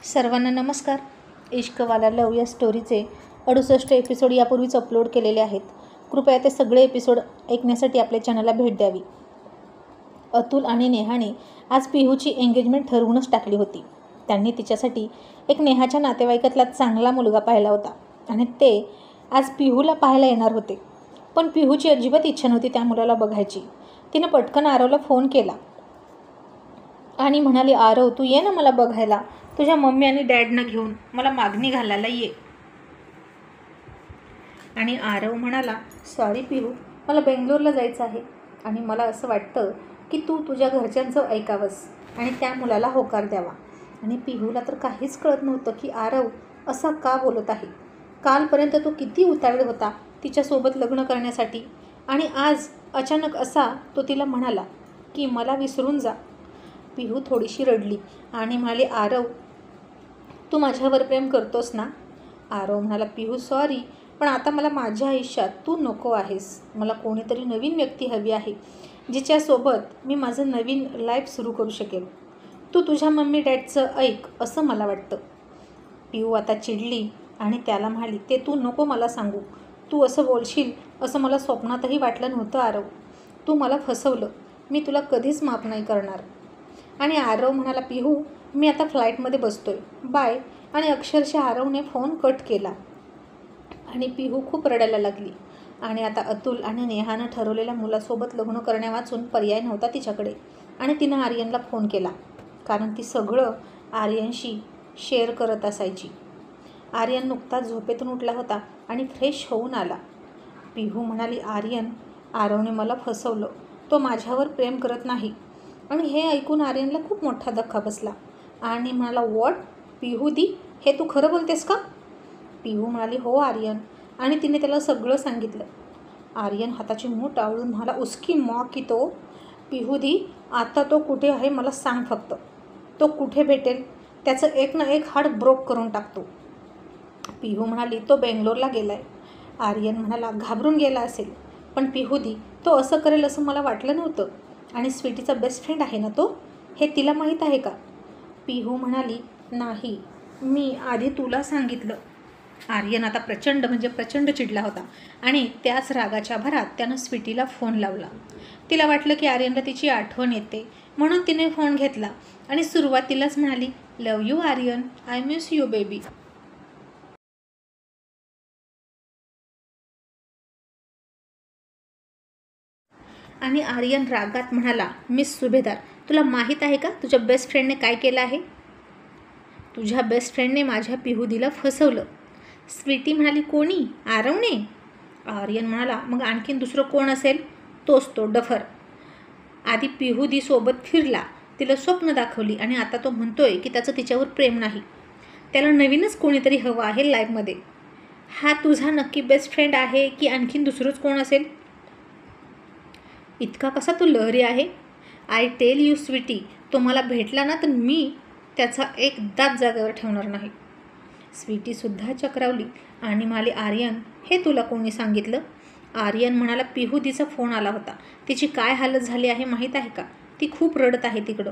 सर्वांना नमस्कार. इश्कवाला लव या स्टोरीचे 68 एपिसोड यापूर्वीच अपलोड केलेले आहेत. कृपया ते सगळे एपिसोड ऐकण्यासाठी आपल्या चॅनलला भेट द्यावी. अतुल आणि नेहाने आज पिहूची एंगेजमेंट ठरवूनच टाकली होती. त्यांनी तिच्यासाठी एक नेहाच्या नातेवाईकातला चांगला मुलगा पाहिला होता आणि ते आज पिहूला पाहायला येणार होते. पण पिहूची अजिबात इच्छा नव्हती त्या मुलाला बघायची. तिनं पटकन आरवला फोन केला आणि म्हणाली, आरव तू ये ना मला बघायला. तुझ्या मम्मी आणि डॅडनं घेऊन मला मागणी घालायला ये. आणि आरव म्हणाला, सॉरी पिहू, मला बेंगलोरला जायचं आहे आणि मला असं वाटतं की तू तुझ्या घरच्यांचं ऐकावंस आणि त्या मुलाला होकार द्यावा. आणि पिहूला तर काहीच कळत नव्हतं की आरव असा का बोलत आहे. कालपर्यंत तो किती उतावळ होता तिच्यासोबत लग्न करण्यासाठी आणि आज अचानक असा तो तिला म्हणाला की मला विसरून जा. पिहू थोडीशी रडली आणि म्हणाली, आरव तू माझ्यावर प्रेम करतोस ना. आरव म्हणाला, पिहू सॉरी, पण आता मला माझ्या आयुष्यात तू नको आहेस. मला कोणीतरी नवीन व्यक्ती हवी आहे जिच्यासोबत मी माझं नवीन लाईफ सुरू करू शकेल. तू तुझ्या मम्मी डॅडचं ऐक असं मला वाटतं. पिहू आता चिडली आणि त्याला म्हणाली, ते तू नको मला सांगू. तू असं बोलशील असं मला स्वप्नातही वाटलं नव्हतं आरव. तू मला फसवलं. मी तुला कधीच माफ नाही करणार. आणि आरव म्हणाला, पिहू मी आता फ्लाईटमध्ये बसतोय, बाय. आणि अक्षरशः आरवने फोन कट केला आणि पिहू खूप रडायला लागली. आणि आता अतुल आणि नेहानं ठरवलेल्या मुलासोबत लग्न करण्यावाचून पर्याय नव्हता तिच्याकडे. आणि तिनं आर्यनला फोन केला कारण ती सगळं आर्यनशी शेअर करत असायची. आर्यन नुकताच झोपेतून उठला होता आणि फ्रेश होऊन आला. पिहू म्हणाली, आर्यन आरवने मला फसवलं. तो माझ्यावर प्रेम करत नाही. आणि हे ऐकून आर्यनला खूप मोठा धक्का बसला आणि म्हणाला, वॉट पिहू दी, हे तू खरं बोलतेस का. पिहू म्हणाली, हो आर्यन. आणि तिने त्याला सगळं सांगितलं. आर्यन हाताची मूठ टाळून म्हणाला, उसकी मॉ की तो. पिहू दी आता तो कुठे आहे मला सांग फक्त. तो कुठे भेटेल, त्याचं एक ना एक हाड ब्रोक करून टाकतो. पिहू म्हणाली, तो बेंगलोरला गेलाय. आर्यन म्हणाला, घाबरून गेला असेल. पण पिहू दी तो असं करेल असं मला वाटलं नव्हतं. आणि स्वीटीचा बेस्ट फ्रेंड आहे ना तो, हे तिला माहीत आहे का. पिहू म्हणाली, नाही, मी आधी तुला सांगितलं. आर्यन आता प्रचंड चिडला होता आणि त्याच रागाच्या भरात त्यानं स्वीटीला फोन लावला. तिला वाटलं की आर्यनला तिची आठवण येते म्हणून तिने फोन घेतला आणि सुरुवातीलाच म्हणाली, love you Aryan, I miss you baby. आणि आर्यन रागात म्हणाला, मिस सुभेदार, तुला माहीत आहे का तुझ्या बेस्ट फ्रेंडने काय केलं आहे. तुझ्या बेस्ट फ्रेंडने माझ्या पिहूदीला फसवलं. स्वीटी म्हणाली, कोणी, आरवने. आर्यन म्हणाला, मग आणखीन दुसरं कोण असेल. तोच तो डफर. आधी पिहूदी सोबत फिरला, तिला स्वप्न दाखवली आणि आता तो म्हणतोय की त्याचं तिच्यावर प्रेम नाही. त्याला नवीनच कोणीतरी हवं आहे लाईफमध्ये. हा तुझा नक्की बेस्ट फ्रेंड आहे की आणखीन दुसरंच कोण असेल. इतका कसा तो लहरी आहे. आय टेल यू स्वीटी, तो मला भेटला ना तर मी त्याचा एक दात जागेवर ठेवणार नाही. स्वीटीसुद्धा चक्रावली आणि म्हणाली, आर्यन हे तुला कोणी सांगितलं. आर्यन म्हणाला, पिहूदीचा फोन आला होता. तिची काय हालत झाली आहे माहीत आहे का. ती खूप रडत आहे तिकडं.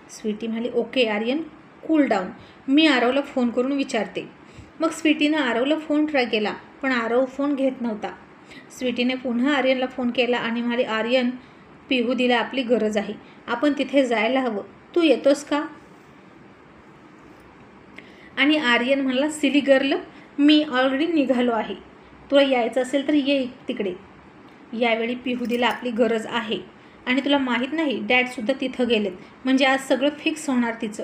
स्वीटी म्हणाली, ओके आर्यन, कूल डाऊन. मी आरवला फोन करून विचारते. मग स्वीटीनं आरवला फोन ट्राय केला पण आरव फोन घेत नव्हता. स्वीटीने पुन्हा आर्यनला फोन केला आणि म्हणाली, आर्यन पिहूदीला आपली गरज आहे. आपण तिथे जायला हवं. तू येतोस का. आणि आर्यन म्हणाला, सिली गर्ल, मी ऑलरेडी निघालो आहे. तुला यायचं असेल तर ये तिकडे. यावेळी पिहूदीला आपली गरज आहे आणि तुला माहीत नाही डॅडसुद्धा तिथं गेलेत. म्हणजे आज सगळं फिक्स होणार तिचं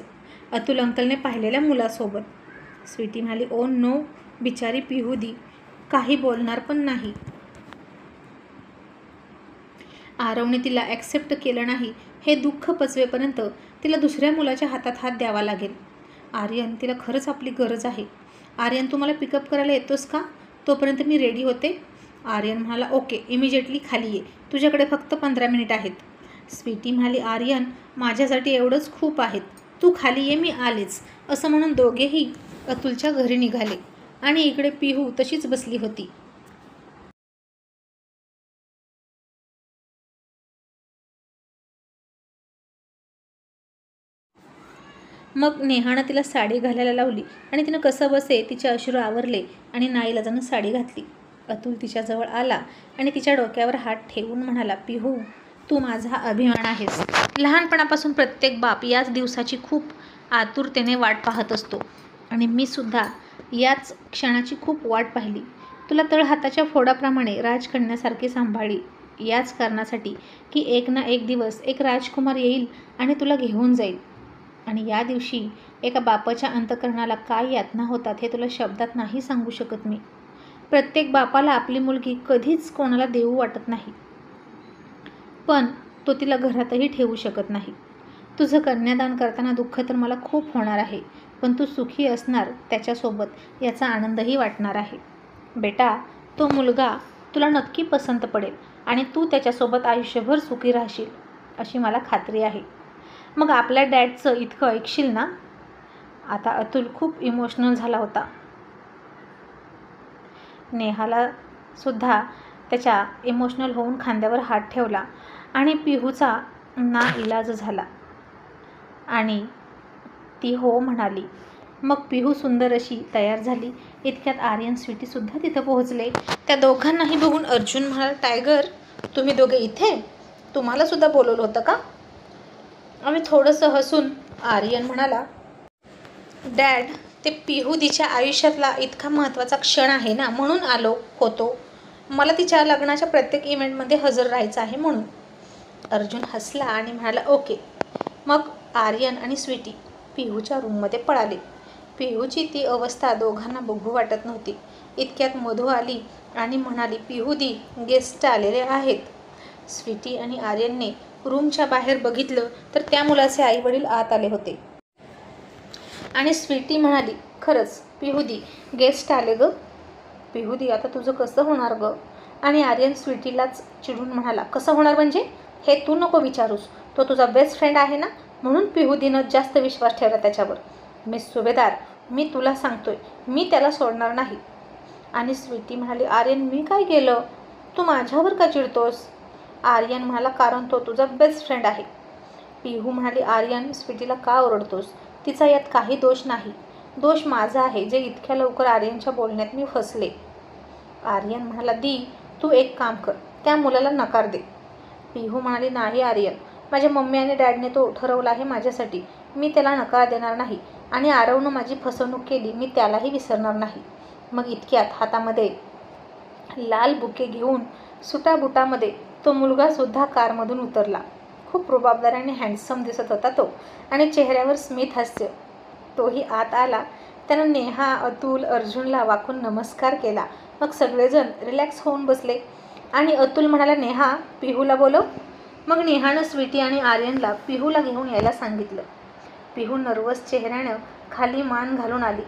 अतुल अंकलने पाहिलेल्या मुलासोबत. स्वीटी म्हणाली, ओ नो, बिचारी पिहूदी काही बोलणार पण नाही. आरवने तिला ॲक्सेप्ट केलं नाही हे दुःख पचवेपर्यंत तिला दुसऱ्या मुलाच्या हातात हात द्यावा लागेल. आर्यन तिला खरंच आपली गरज आहे. आर्यन तू मला पिकअप करायला येतोस का. तोपर्यंत मी रेडी होते. आर्यन म्हणाला, ओके इमिजिएटली खाली ये. तुझ्याकडे फक्त 15 मिनिट आहेत. स्वीटी म्हणाली, आर्यन माझ्यासाठी एवढंच खूप आहेत. तू खाली ये, मी आलेच. असं म्हणून दोघेही अतुलच्या घरी निघाले आणि इकडे पिहू तशीच बसली होती. मग नेहानं तिला साडी घालायला लावली आणि तिनं कसं बसे तिचे अश्रू आवरले आणि नाईलाजानं साडी घातली. अतुल तिच्याजवळ आला आणि तिच्या डोक्यावर हात ठेवून म्हणाला, पिहू, तू माझा अभिमान आहेस. लहानपणापासून प्रत्येक बाप याच दिवसाची खूप आतुरतेने वाट पाहत असतो आणि मी सुद्धा याच क्षणाची खूप वाट पाहिली. तुला तळहाताच्या फोडाप्रमाणे राजकन्यासारखी सांभाळली याच कारणासाठी की एक ना एक दिवस एक राजकुमार येईल आणि तुला घेऊन जाईल. आणि या दिवशी एका बापाच्या अंतःकरणाला काय यातना होतात हे तुला शब्दात नाही सांगू शकत मी. प्रत्येक बापाला आपली मुलगी कधीच कोणाला देऊ वाटत नाही, पण तो तिला घरातही ठेवू शकत नाही. तुझं कन्यादान करताना दुःख तर मला खूप होणार आहे, पण तू सुखी असणार त्याच्यासोबत याचा आनंदही वाटणार आहे. बेटा, तो मुलगा तुला नक्की पसंत पडेल आणि तू त्याच्यासोबत आयुष्यभर सुखी राहशील अशी मला खात्री आहे. मग आपल्या डॅडचं इतकं ऐकशील ना? आता अतुल खूप इमोशनल झाला होता. नेहाला सुद्धा त्याच्या इमोशनल होऊन खांद्यावर हात ठेवला आणि पिहूचा नाइलाज झाला आणि ती हो म्हणाली. मग पिहू सुंदर अशी तयार झाली. इतक्यात आर्यन स्वीटीसुद्धा तिथं पोहोचले. त्या दोघांनाही बघून अर्जुन म्हणाला, टायगर, तुम्ही दोघे इथे? तुम्हाला सुद्धा बोलवलं होतं का? आम्ही थोडंसं हसून आर्यन म्हणाला, डॅड, ते पिहू तिच्या आयुष्यातला इतका महत्त्वाचा क्षण आहे ना, म्हणून आलो होतो. मला तिच्या लग्नाच्या प्रत्येक इव्हेंटमध्ये हजर राहायचं आहे म्हणून. अर्जुन हसला आणि म्हणाला, ओके. मग आर्यन आणि स्वीटी पिहूच्या रूममध्ये पळाले. पिहूची ती अवस्था दोघांना बघू वाटत नव्हती. इतक्यात मधू आली आणि म्हणाली, पिहूदी, गेस्ट आलेले आहेत. स्वीटी आणि आर्यनने रूमच्या बाहेर बघितलं तर त्या मुलाचे आईवडील आत आले होते आणि स्वीटी म्हणाली, खरंच पिहूदी, गेस्ट आले गं. पिहूदी, आता तुझं कसं होणार गं? आणि आर्यन स्वीटीलाच चिडून म्हणाला, कसं होणार म्हणजे? हे तू नको विचारूस. तो तुझा बेस्ट फ्रेंड आहे ना, म्हणून पिहूदीनं जास्त विश्वास ठेवला त्याच्यावर. मिस सुभेदार, मी तुला सांगतोय, मी त्याला सोडणार नाही. आणि स्वीटी म्हणाली, आर्यन, मी काय केलं? तू माझ्यावर का चिडतोस? आर्यन म्हणाला, कारण तो तुझा बेस्ट फ्रेंड आहे. पिहू म्हणाली, आर्यन, स्वीटीला का ओरडतोस? तिचा यात काही दोष नाही. दोष माझा आहे जे इतक्या लवकर आर्यनच्या बोलण्यात मी फसले. आर्यन म्हणाला, दी, तू एक काम कर, त्या मुलाला नकार दे. पिहू म्हणाली, नाही आर्यन, माझ्या मम्मी आणि डॅडने तो ठरवला आहे माझ्यासाठी. मी त्याला नकार देणार नाही आणि आरवनं माझी फसवणूक केली, मी त्यालाही विसरणार नाही. मग इतक्यात हातामध्ये लाल बुके घेऊन सुटाबुटामध्ये तो मुलगासुद्धा कारमधून उतरला. खूप रुबाबदार आणि हँडसम दिसत होता तो आणि चेहऱ्यावर स्मित हास्य. तोही आत आला. त्यानं नेहा, अतुल, अर्जुनला वाकून नमस्कार केला. मग सगळेजण रिलॅक्स होऊन बसले आणि अतुल म्हणाला, नेहा, पिहूला बोलव. मग नेहानं स्वीटी आणि आर्यनला पिहूला घेऊन यायला सांगितलं. पिहू नर्वस चेहऱ्यानं खाली मान घालून आली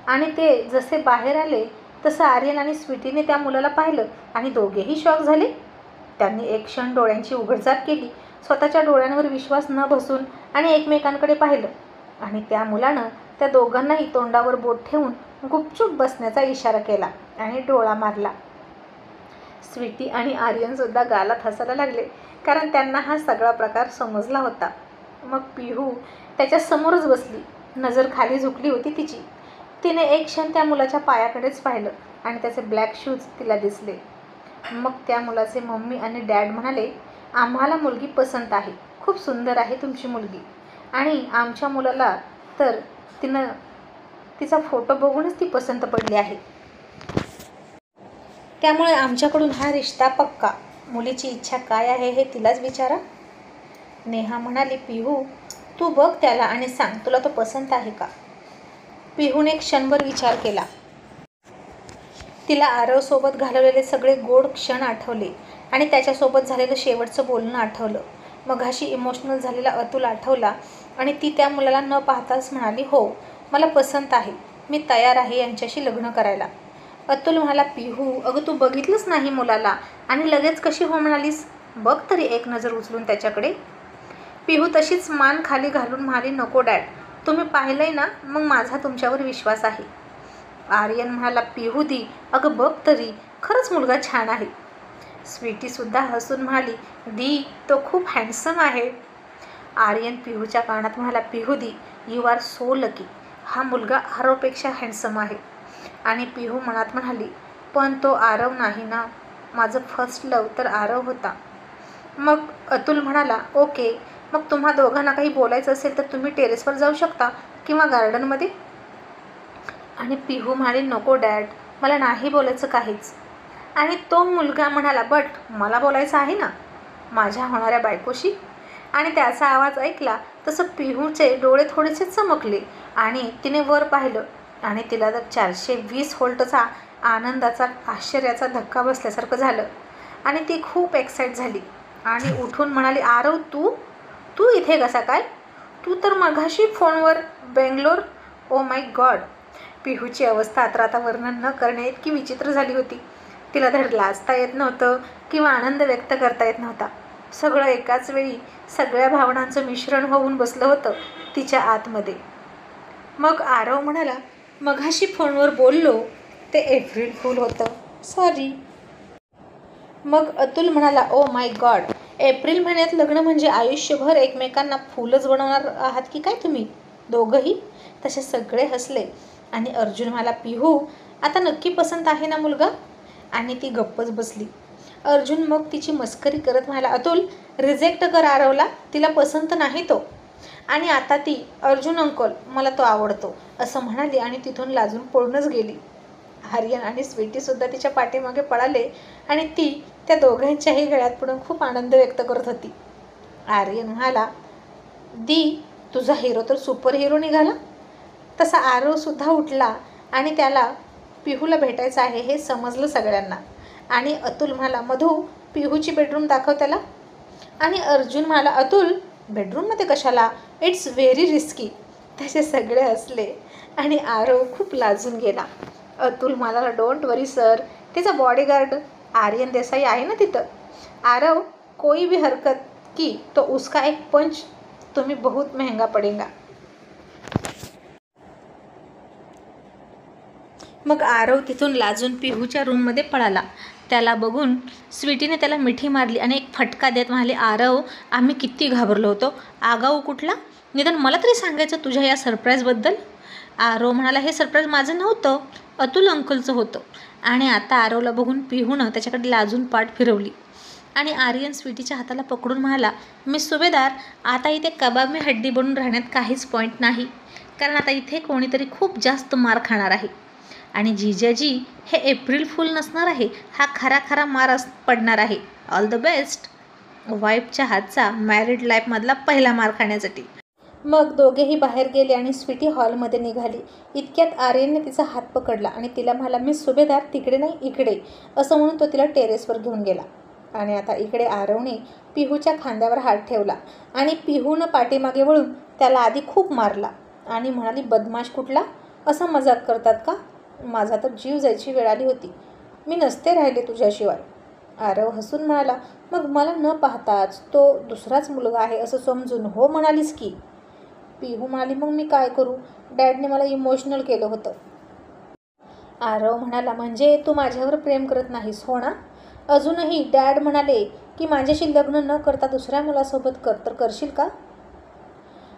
आणि ते जसे बाहेर आले तसं आर्यन आणि स्वीटीने त्या मुलाला पाहिलं आणि दोघेही शॉक झाले. त्यांनी एक क्षण डोळ्यांची उघडझाप केली, स्वतःच्या डोळ्यांवर विश्वास न बसून आणि एकमेकांकडे पाहिलं. आणि त्या मुलानं त्या दोघांनाही तोंडावर बोट ठेवून गुपचूप बसण्याचा इशारा केला आणि डोळा मारला. स्वीटी आणि आर्यनसुद्धा गालात हसायला लागले, कारण त्यांना हा सगळा प्रकार समजला होता. मग पिहू त्याच्या समोरच बसली. नजर खाली झुकली होती तिची. तिने एक क्षण त्या मुलाच्या पायाकडेच पाहिलं आणि त्याचे ब्लॅक शूज तिला दिसले. मग त्या मुलाचे मम्मी आणि डॅड म्हणाले, आम्हाला मुलगी पसंत आहे, खूप सुंदर आहे तुमची मुलगी आणि आमच्या मुलाला तर तिचा फोटो बघूनच ती पसंत पडली आहे. त्यामुळे आमच्याकडून हा रिश्ता पक्का. मुलीची इच्छा काय आहे हे तिलाच विचारा. नेहा म्हणाली, पिहू, तू बघ त्याला आणि सांग तुला तो पसंत आहे का. पिहूने क्षणभर विचार केला. तिला आरवसोबत घालवलेले सगळे गोड क्षण आठवले आणि त्याच्यासोबत झालेलं शेवटचं बोलणं आठवलं. मघाशी इमोशनल झालेला अतुल आठवला आणि ती त्या मुलाला न पाहताच म्हणाली, हो, मला पसंत आहे, मी तयार आहे यांच्याशी लग्न करायला. अतुल म्हणाला, पिहू, अगं तू बघितलंच नाही मुलाला आणि लगेच कशी हो म्हणालीस? बघ तरी एक नजर उचलून त्याच्याकडे. पिहू तशीच मान खाली घालून म्हणाली, नको डॅड, तुम्ही पाहिलंय ना, मग माझा तुमच्यावर विश्वास आहे. आर्यन म्हणाला, पिहूदी, अगं बघ तरी, खरंच मुलगा छान आहे. स्वीटीसुद्धा हसून म्हणाली, दी, तो खूप हँडसम आहे. आर्यन पिहूच्या कानात म्हणाला, पिहूदी, यू आर सो लकी. हा मुलगा आरवपेक्षा हँडसम आहे. आणि पिहू मनात म्हणाली, पण तो आरव नाही ना. माझं फर्स्ट लव तर आरव होता. मग अतुल म्हणाला, ओके, मग तुम्हा दोघांना काही बोलायचं असेल तर तुम्ही टेरेसवर जाऊ शकता किंवा गार्डनमध्ये. आणि पिहू म्हणाली, नको डॅड, मला नाही बोलायचं काहीच. आणि तो मुलगा म्हणाला, बट मला बोलायचं आहे ना माझ्या होणाऱ्या बायकोशी. आणि त्याचा आवाज ऐकला तसं पिहूचे डोळे थोडेसे चमकले आणि तिने वर पाहिलं आणि तिला तर 420 व्होल्टचा आनंदाचा आश्चर्याचा धक्का बसल्यासारखं झालं. आणि ती खूप एक्साईट झाली आणि उठून म्हणाली, आरव, तू इथे कसा काय? तू तर मघाशी फोनवर बेंगलोर. Oh my God. पिहूची अवस्था आता वर्णन न करण्या इतकी विचित्र झाली होती. तिला धड लाजता येत नव्हतं किंवा आनंद व्यक्त करता येत नव्हता. सगळं एकाच वेळी सगळ्या भावनांचं मिश्रण होऊन बसलं होतं तिच्या आतमध्ये. मग आरव म्हणाला, मघाशी फोनवर बोललो ते एप्रिल फूल होतं, सॉरी. मग अतुल म्हणाला, ओ माय गॉड, एप्रिल महिन्यात लग्न म्हणजे आयुष्यभर एकमेकांना फुलच बनवणार आहात की काय तुम्ही दोघंही? तसे सगळे हसले. आणि अर्जुन म्हणाला, पिहू, आता नक्की पसंत आहे ना मुलगा? आणि ती गप्पच बसली. अर्जुन मग तिची मस्करी करत म्हणाला, अतुल, रिजेक्ट कर आरवला, तिला पसंत नाही तो. आणि आता ती, अर्जुन अंकल, मला तो आवडतो, असं म्हणाली आणि तिथून लाजून पळूनच गेली. आर्यन आणि स्वीटीसुद्धा तिच्या पाठीमागे पळाले आणि ती त्या दोघांच्याही गळ्यात पडून खूप आनंद व्यक्त करत होती. आर्यन म्हणाला, दी, तुझा हिरो तर सुपर हिरो निघाला. तसा आरवसुद्धा उठला आणि त्याला पिहूला भेटायचं आहे हे समजलं सगळ्यांना. आणि अतुल म्हणाला, मधू, पिहूची बेडरूम दाखव त्याला. आणि अर्जुन म्हणाला, अतुल, बेडरूममध्ये कशाला? It's very risky. तसे सगळे हसले आणि आरव खूप लाजून गेला. अतुल म्हणाला, डोंट वरी सर, तिचा बॉडीगार्ड आर्यन देसाई आहे ना तिथं. आरव, कोई भी हरकत की तो उसका एक पंच तुम्ही बहुत महंगा पडेगा. मग आरव तिथून लाजून पिहूच्या रूममध्ये पळाला. त्याला बघून स्वीटीने त्याला मिठी मारली आणि एक फटका देत म्हणाली, आरव, आम्ही किती घाबरलो होतो. आगाऊ कुठला? निदान मला तरी सांगायचं तुझ्या या सरप्राईजबद्दल. आरव म्हणाला, हे सरप्राईज माझं नव्हतं, अतुल अंकलचं होतं. आणि आता आरवला बघून पिहूनं त्याच्याकडे लाजून पाठ फिरवली. आणि आर्यन स्वीटीच्या हाताला पकडून म्हणाला, मिस सुभेदार, आता इथे कबाब में हड्डी बनून राहण्यात काहीच पॉईंट नाही, कारण आता इथे कोणीतरी खूप जास्त मार खाणार आहे. आणि जीजाजी, हे एप्रिल फूल नसणार आहे, हा खरा मार पडणार आहे. ऑल द बेस्ट वाईफच्या हातचा मॅरिड लाईफमधला पहिला मार खाण्यासाठी. मग दोघेही बाहेर गेले आणि स्वीटी हॉलमध्ये निघाली. इतक्यात आर्यनने तिचा हात पकडला आणि तिला म्हणाला, मिस सुभेदार, तिकडे नाही इकडे, असं म्हणून तो तिला टेरेसवर घेऊन गेला. आणि आता इकडे आरवने पिहूच्या खांद्यावर हात ठेवला आणि पिहूनं पाठीमागे वळून त्याला आधी खूप मारला आणि म्हणाली, बदमाश कुठला, असा मजाक करतात का? माझा तर जीव जायची वेळ आली होती, मी नसते राहिले तुझ्याशिवाय. आरव हसून म्हणाला, मग मला न पाहताच तो दुसराच मुलगा आहे असं समजून हो म्हणालीस की? पिहू म्हणाली, मग मी काय करू, डॅडने मला इमोशनल केलं होतं. आरव म्हणाला, म्हणजे तू माझ्यावर प्रेम करत नाहीस हो ना? अजूनही डॅड म्हणाले की माझ्याशी लग्न न करता दुसऱ्या मुलासोबत तर करशील का?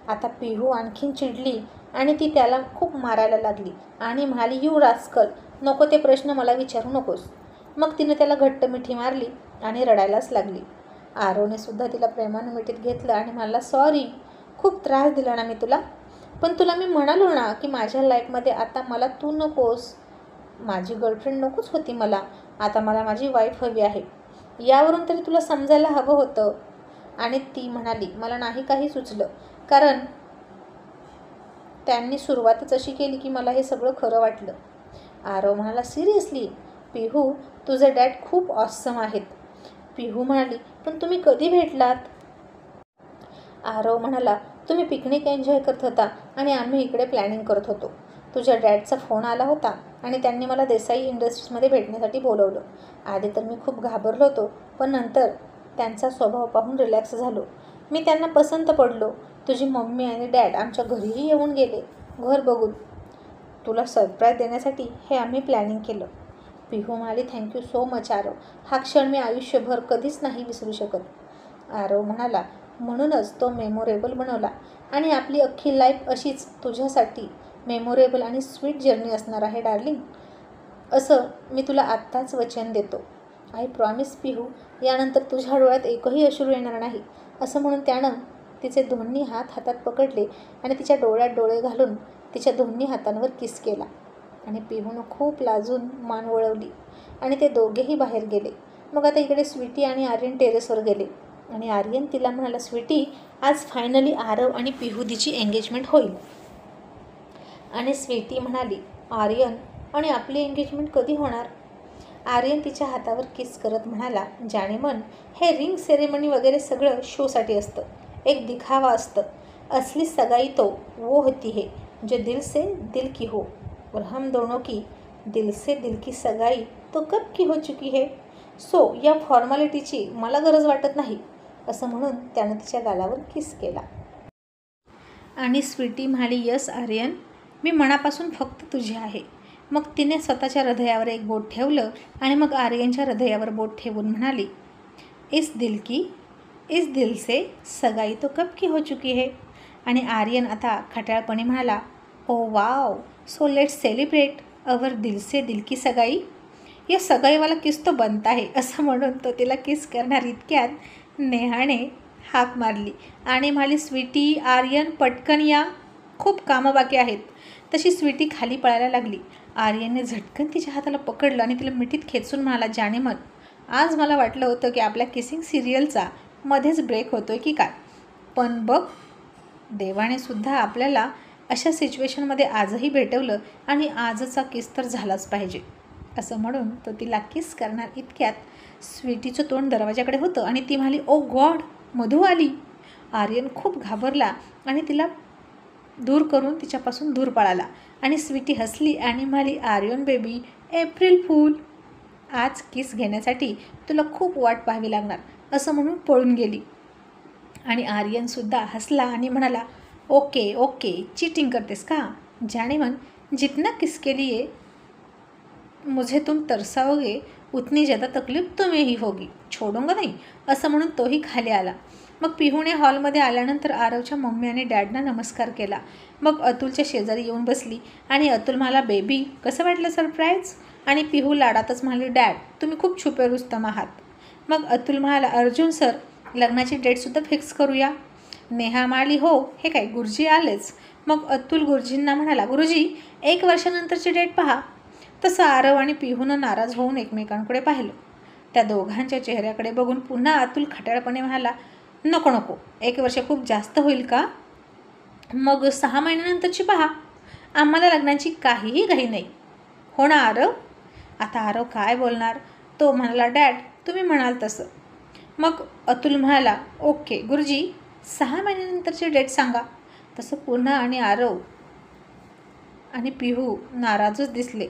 आता पिहू आणखीन चिडली आणि ती त्याला खूप मारायला लागली आणि म्हणाली, यू रास्कल, नको ते प्रश्न मला विचारू नकोस. मग तिने त्याला घट्ट मिठी मारली आणि रडायलाच लागली. आरवने सुद्धा तिला प्रेमानं मिठीत घेतलं आणि म्हणाला, सॉरी, खूप त्रास दिला ना मी तुला, पण तुला मी म्हणालो ना की माझ्या लाईफमध्ये आता मला तू नकोस. माझी गर्लफ्रेंड नकोच होती मला, आता मला माझी वाईफ हवी आहे. यावरून तरी तुला समजायला हवं होतं. आणि ती म्हणाली, मला नाही काही सुचलं, कारण त्यांनी सुरुवातच अशी केली की मला हे सगळं खरं वाटलं. आरव म्हणाला, सिरियसली पिहू, तुझे डॅड खूप ऑसम आहेत. पिहू म्हणाली, पण तुम्ही कधी भेटलात? आरव म्हणाला, तुम्ही पिकनिक एन्जॉय करत होता आणि आम्ही इकडे प्लॅनिंग करत होतो. तुझ्या डॅडचा फोन आला होता आणि त्यांनी मला देसाई इंडस्ट्रीजमध्ये भेटण्यासाठी बोलवलं. आधी तर मी खूप घाबरलो होतो, पण नंतर त्यांचा स्वभाव पाहून रिलॅक्स झालो. मी त्यांना पसंत पडलो. तुझी मम्मी आणि डॅड आमच्या घरीही येऊन गेले घर बघून. तुला सरप्राईज देण्यासाठी हे आम्ही प्लॅनिंग केलं. पिहू म्हणाली, थँक्यू सो मच आरव, हा क्षण मी आयुष्यभर कधीच नाही विसरू शकत. आरव म्हणाला, म्हणूनच तो मेमोरेबल बनवला आणि आपली अख्खी लाईफ अशीच तुझ्यासाठी मेमोरेबल आणि स्वीट जर्नी असणार आहे डार्लिंग, असं मी तुला आत्ताच वचन देतो. आय प्रॉमिस पिहू, यानंतर तुझ्या डोळ्यात एकही अश्रू येणार नाही, असं म्हणून त्यानं तिचे दोन्ही हात हातात पकडले आणि तिच्या डोळ्यात डोळे घालून तिच्या दोन्ही हातांवर किस केला. आणि पिहूनं खूप लाजून मान वळवली आणि ते दोघेही बाहेर गेले. मग आता इकडे स्वीटी आणि आर्यन टेरेसवर गेले आणि आर्यन तिला म्हणाला, स्वीटी, आज फायनली आरव आणि पिहूदीची एंगेजमेंट होईल. आणि स्वीटी म्हणाली, आर्यन, आणि आपली एंगेजमेंट कधी होणार? आर्यन तिच्या हातावर किस करत म्हणाला, जाणे मन, हे रिंग सेरेमनी वगैरे सगळं शोसाठी असतं, एक दिखावा असतं. असली सगाई तो वो होती है जो दिल से दिल की हो, और हम दोनों की दिल से दिल की सगाई तो कब की हो चुकी है. सो या फॉर्मॅलिटीची मला गरज वाटत नाही, असं म्हणून त्यानं तिच्या गालावर किस केला. आणि स्वीटी म्हणाली, यस आर्यन, मी मनापासून फक्त तुझी आहे. मग तिने स्वतःच्या हृदयावर एक बोट ठेवलं आणि मग आर्यनच्या हृदयावर बोट ठेवून म्हणाली, इस दिल से सगाई तो कब की हो चुकी है. आणि आर्यन आता खट्याळपणे म्हणाला, oh wow, so let's celebrate our दिल से दिल की सगाई. या सगाईवाला किस तो बनता है, असं म्हणून तो तिला किस करणार इतक्यात नेहाने हाक मारली आणि म्हणाली, स्वीटी, आर्यन, पटकन या, खूप कामं बाकी आहेत. तशी स्वीटी खाली पळायला लागली. आर्यनने झटकन तिच्या हाताला पकडलं आणि तिला मिठीत खेचून म्हणाला, जाणे मन, आज मला वाटलं होतं की आपल्या किसिंग सिरियलचा मध्येच ब्रेक होतोय की काय, पण बघ, देवाने सुद्धा आपल्याला अशा सिच्युएशनमध्ये आजही भेटवलं आणि आजचा किस तर झालाच पाहिजे, असं म्हणून तो तिला किस करणार इतक्यात स्वीटीचं तोंड दरवाजाकडे होतं आणि ती म्हणाली, ओ गॉड, मधू आली. आर्यन खूप घाबरला आणि तिला दूर करून तिच्यापासून दूर पळाला आणि स्वीटी हसली आणि म्हणाली, आर्यन बेबी, एप्रिल फूल, आज किस घेण्यासाठी तुला खूप वाट पाहावी लागणार, असं म्हणून पळून गेली. आणि आर्यनसुद्धा हसला आणि म्हणाला, ओके ओके, चीटिंग करतेस का, जाने मन, जितना किस के लिए मुझे तुम तरसाओगे उतनी ज़्यादा तकलीफ तुम्हें ही होगी, छोडूंगा नाही, असं म्हणून तोही खाली आला. मग पिहूने हॉलमध्ये आल्यानंतर आरवच्या मम्मी आणि डॅडना नमस्कार केला. मग अतुलच्या शेजारी येऊन बसली आणि अतुल म्हणाला, बेबी, कसं वाटलं सरप्राईज. आणि पिहू लाडातच म्हणाली, डॅड, तुम्ही खूप छुपे रुस्तम आहात. मग अतुल म्हणाला, अर्जुन सर, लग्नाची डेटसुद्धा फिक्स करूया. नेहा म्हणाली, हो, हे काय, गुरुजी आलेच. मग अतुल गुरुजींना म्हणाला, गुरुजी, 1 वर्षानंतरची डेट पहा. तसं आरव आणि पिहूनं नाराज होऊन एकमेकांकडे पाहिलं. त्या दोघांच्या चेहऱ्याकडे बघून पुन्हा अतुल खट्याळपणे म्हणाला, नको नको, 1 वर्ष खूप जास्त होईल का, मग 6 महिन्यानंतरची पहा, आम्हाला लग्नाची काहीही घाई नाही, हो ना आरव. आता आरव काय बोलणार, तो म्हणाला, डॅड, तुम्ही म्हणाल तसं. मग अतुल म्हणाला, ओके गुरुजी, 6 महिन्यानंतरची डेट सांगा. तसं पुन्हा आणि आरव आणि पिहू नाराजच दिसले.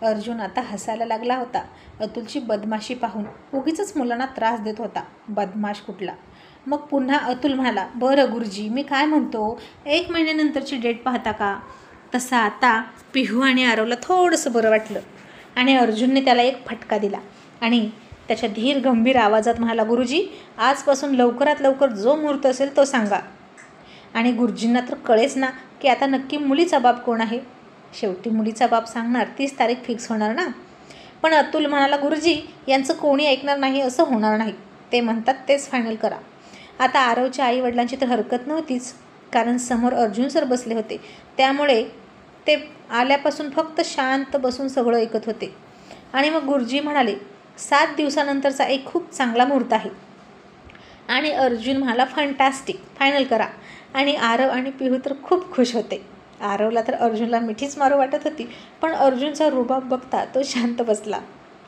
अर्जुन आता हसायला लागला होता अतुलची बदमाशी पाहून. उगीचच मुलांना त्रास देत होता, बदमाश कुठला. मग पुन्हा अतुल म्हणाला, बरं गुरुजी, मी काय म्हणतो, 1 महिन्यानंतरची डेट पाहता का. तसं आता पिहू आणि आरवला थोडंसं बरं वाटलं आणि अर्जुनने त्याला एक फटका दिला आणि त्याच्या धीर गंभीर आवाजात म्हणाला, गुरुजी, आजपासून लवकरात लवकर जो मुहूर्त असेल तो सांगा. आणि गुरुजींना तर कळेच ना की आता नक्की मुलीचा बाप कोण आहे. शेवटी मुलीचा बाप सांगणार, 30 तारीख फिक्स होणार ना. पण अतुल म्हणाला, गुरुजी, यांचं कोणी ऐकणार नाही, असं होणार नाही, ते म्हणतात तेच फायनल करा. आता आरवच्या आईवडिलांची तर हरकत नव्हतीच, कारण समोर अर्जुन सर बसले होते, त्यामुळे ते आल्यापासून फक्त शांत बसून सगळं ऐकत होते. आणि मग गुरुजी म्हणाले, 7 दिवसानंतरचा एक खूप चांगला मुहूर्त आहे. आणि अर्जुन म्हणाला, फंटास्टिक, फायनल करा. आणि आरव आणि पिहू तर खूप खुश होते. आरवला तर अर्जुनला मिठीच मारू वाटत होती, पण अर्जुनचा रुबाब बघता तो शांत बसला.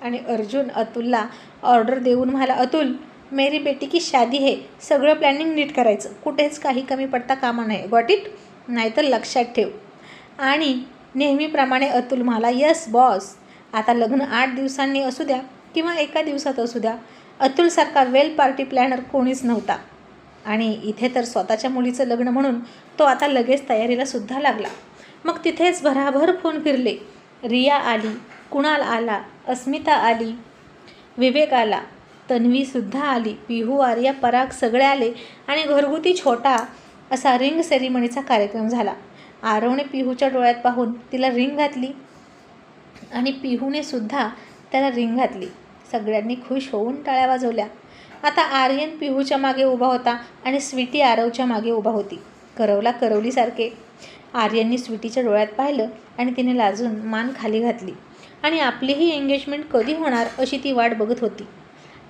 आणि अर्जुन अतुलला ऑर्डर देऊन म्हणाला, अतुल, मेरी बेटी की शादी है, सगळं प्लॅनिंग नीट करायचं, कुठेच काही कमी पडता कामा नये, गॉट इट, नाहीतर लक्षात ठेव. आणि नेहमीप्रमाणे अतुल म्हणाला, यस बॉस, आता लग्न 8 दिवसांनी असू द्या किंवा 1 दिवसात असू द्या, अतुलसारखा वेल पार्टी प्लॅनर कोणीच नव्हता. आणि इथे तर स्वतःच्या मुलीचं लग्न म्हणून तो आता लगेच तयारीला सुद्धा लागला. मग तिथेच भराभर फोन फिरले. रिया आली, कुणाल आला, अस्मिता आली, विवेक आला, तन्वीसुद्धा आली. पिहू, आर्या, पराग सगळे आले आणि घरगुती छोटा असा रिंग सेरिमनीचा कार्यक्रम झाला. आरवने पिहूच्या डोळ्यात पाहून तिला रिंग घातली आणि पिहूने सुद्धा त्याला रिंग घातली. सगळ्यांनी खुश होऊन टाळ्या वाजवल्या. आता आर्यन पिहूच्या मागे उभा होता आणि स्वीटी आरवच्या मागे उभा होती, करवला करवलीसारखे. आर्यनने स्वीटीच्या डोळ्यात पाहिलं आणि तिने लाजून मान खाली घातली आणि आपलीही एंगेजमेंट कधी होणार अशी ती वाट बघत होती.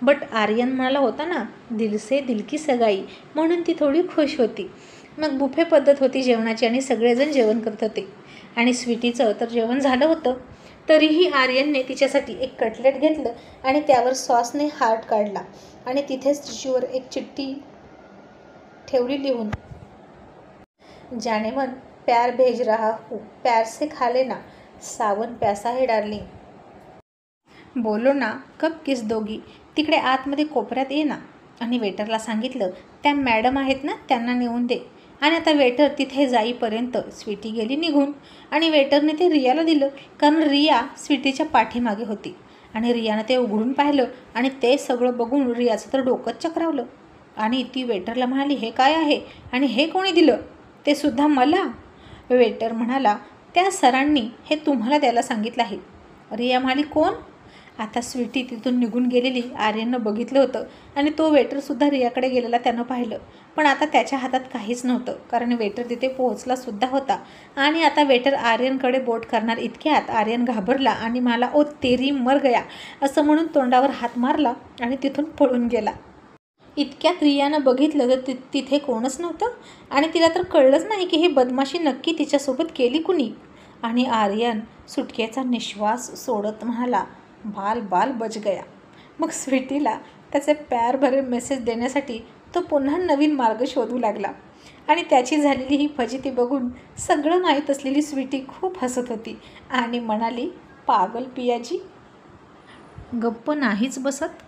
बट आर्यन म्हणाला होता ना, दिल से दिल की सगाई, म्हणून ती थोडी खुश होती. मग बुफे पद्धत होती जेवणाची आणि सगळेजण जेवण करत होते आणि स्वीटीचं तर जेवण झालं होतं. तरीही आर्यनने तिच्यासाठी एक कटलेट घेतलं आणि त्यावर सॉसने हार्ट काढला आणि तिथेच टिश्यूवर एक चिठ्ठी ठेवली लिहून, जाने मन प्यार भेज रहा हूँ, प्यार से खा लेना, सावन प्यासा है डार्लिंग, बोलो ना कब किस दोगी, तिकडे आतमध्ये कोपऱ्यात ये ना. आणि वेटरला सांगितलं त्या मॅडम आहेत ना त्यांना नेऊन दे. आणि आता वेटर तिथे जाईपर्यंत स्वीटी गेली निघून आणि वेटरने ते रियाला दिलं, कारण रिया स्वीटीच्या पाठीमागे होती. आणि रियानं ते उघडून पाहिलं आणि ते सगळं बघून रियाचं तर डोकंच चक्रावलं. आणि ती वेटरला म्हणाली, हे काय आहे आणि हे कोणी दिलं, ते सुद्धा मला. वेटर म्हणाला, त्या सरांनी हे तुम्हाला द्यायला सांगितलं आहे. रिया म्हणाली, कोण? आता स्वीटी तिथून निघून गेलेली आर्यननं बघितलं होतं आणि तो वेटरसुद्धा रियाकडे गेलेला त्यानं पाहिलं. पण आता त्याच्या हातात काहीच नव्हतं, कारण वेटर तिथे पोहोचलासुद्धा होता. आणि आता वेटर आर्यनकडे बोट करणार इतक्यात आर्यन घाबरला आणि मला ओ तेरी मर गया असं म्हणून तोंडावर हात मारला आणि तिथून पळून गेला. इतक्यात रियानं बघितलं तर तिथे कोणच नव्हतं आणि तिला तर कळलंच नाही की ही बदमाशी नक्की तिच्यासोबत केली कुणी. आणि आर्यन सुटकेचा निश्वास सोडत म्हणाला, बाल बाल बच गया. मग स्वीटीला त्याचे प्यार भरे मेसेज देण्यासाठी तो पुन्हा नवीन मार्ग शोधू लागला. आणि त्याची झालेली ही फजिती बघून सगळं माहीत असलेली स्वीटी खूप हसत होती आणि म्हणाली, पागल पियाजी, गप्प नाहीच बसत.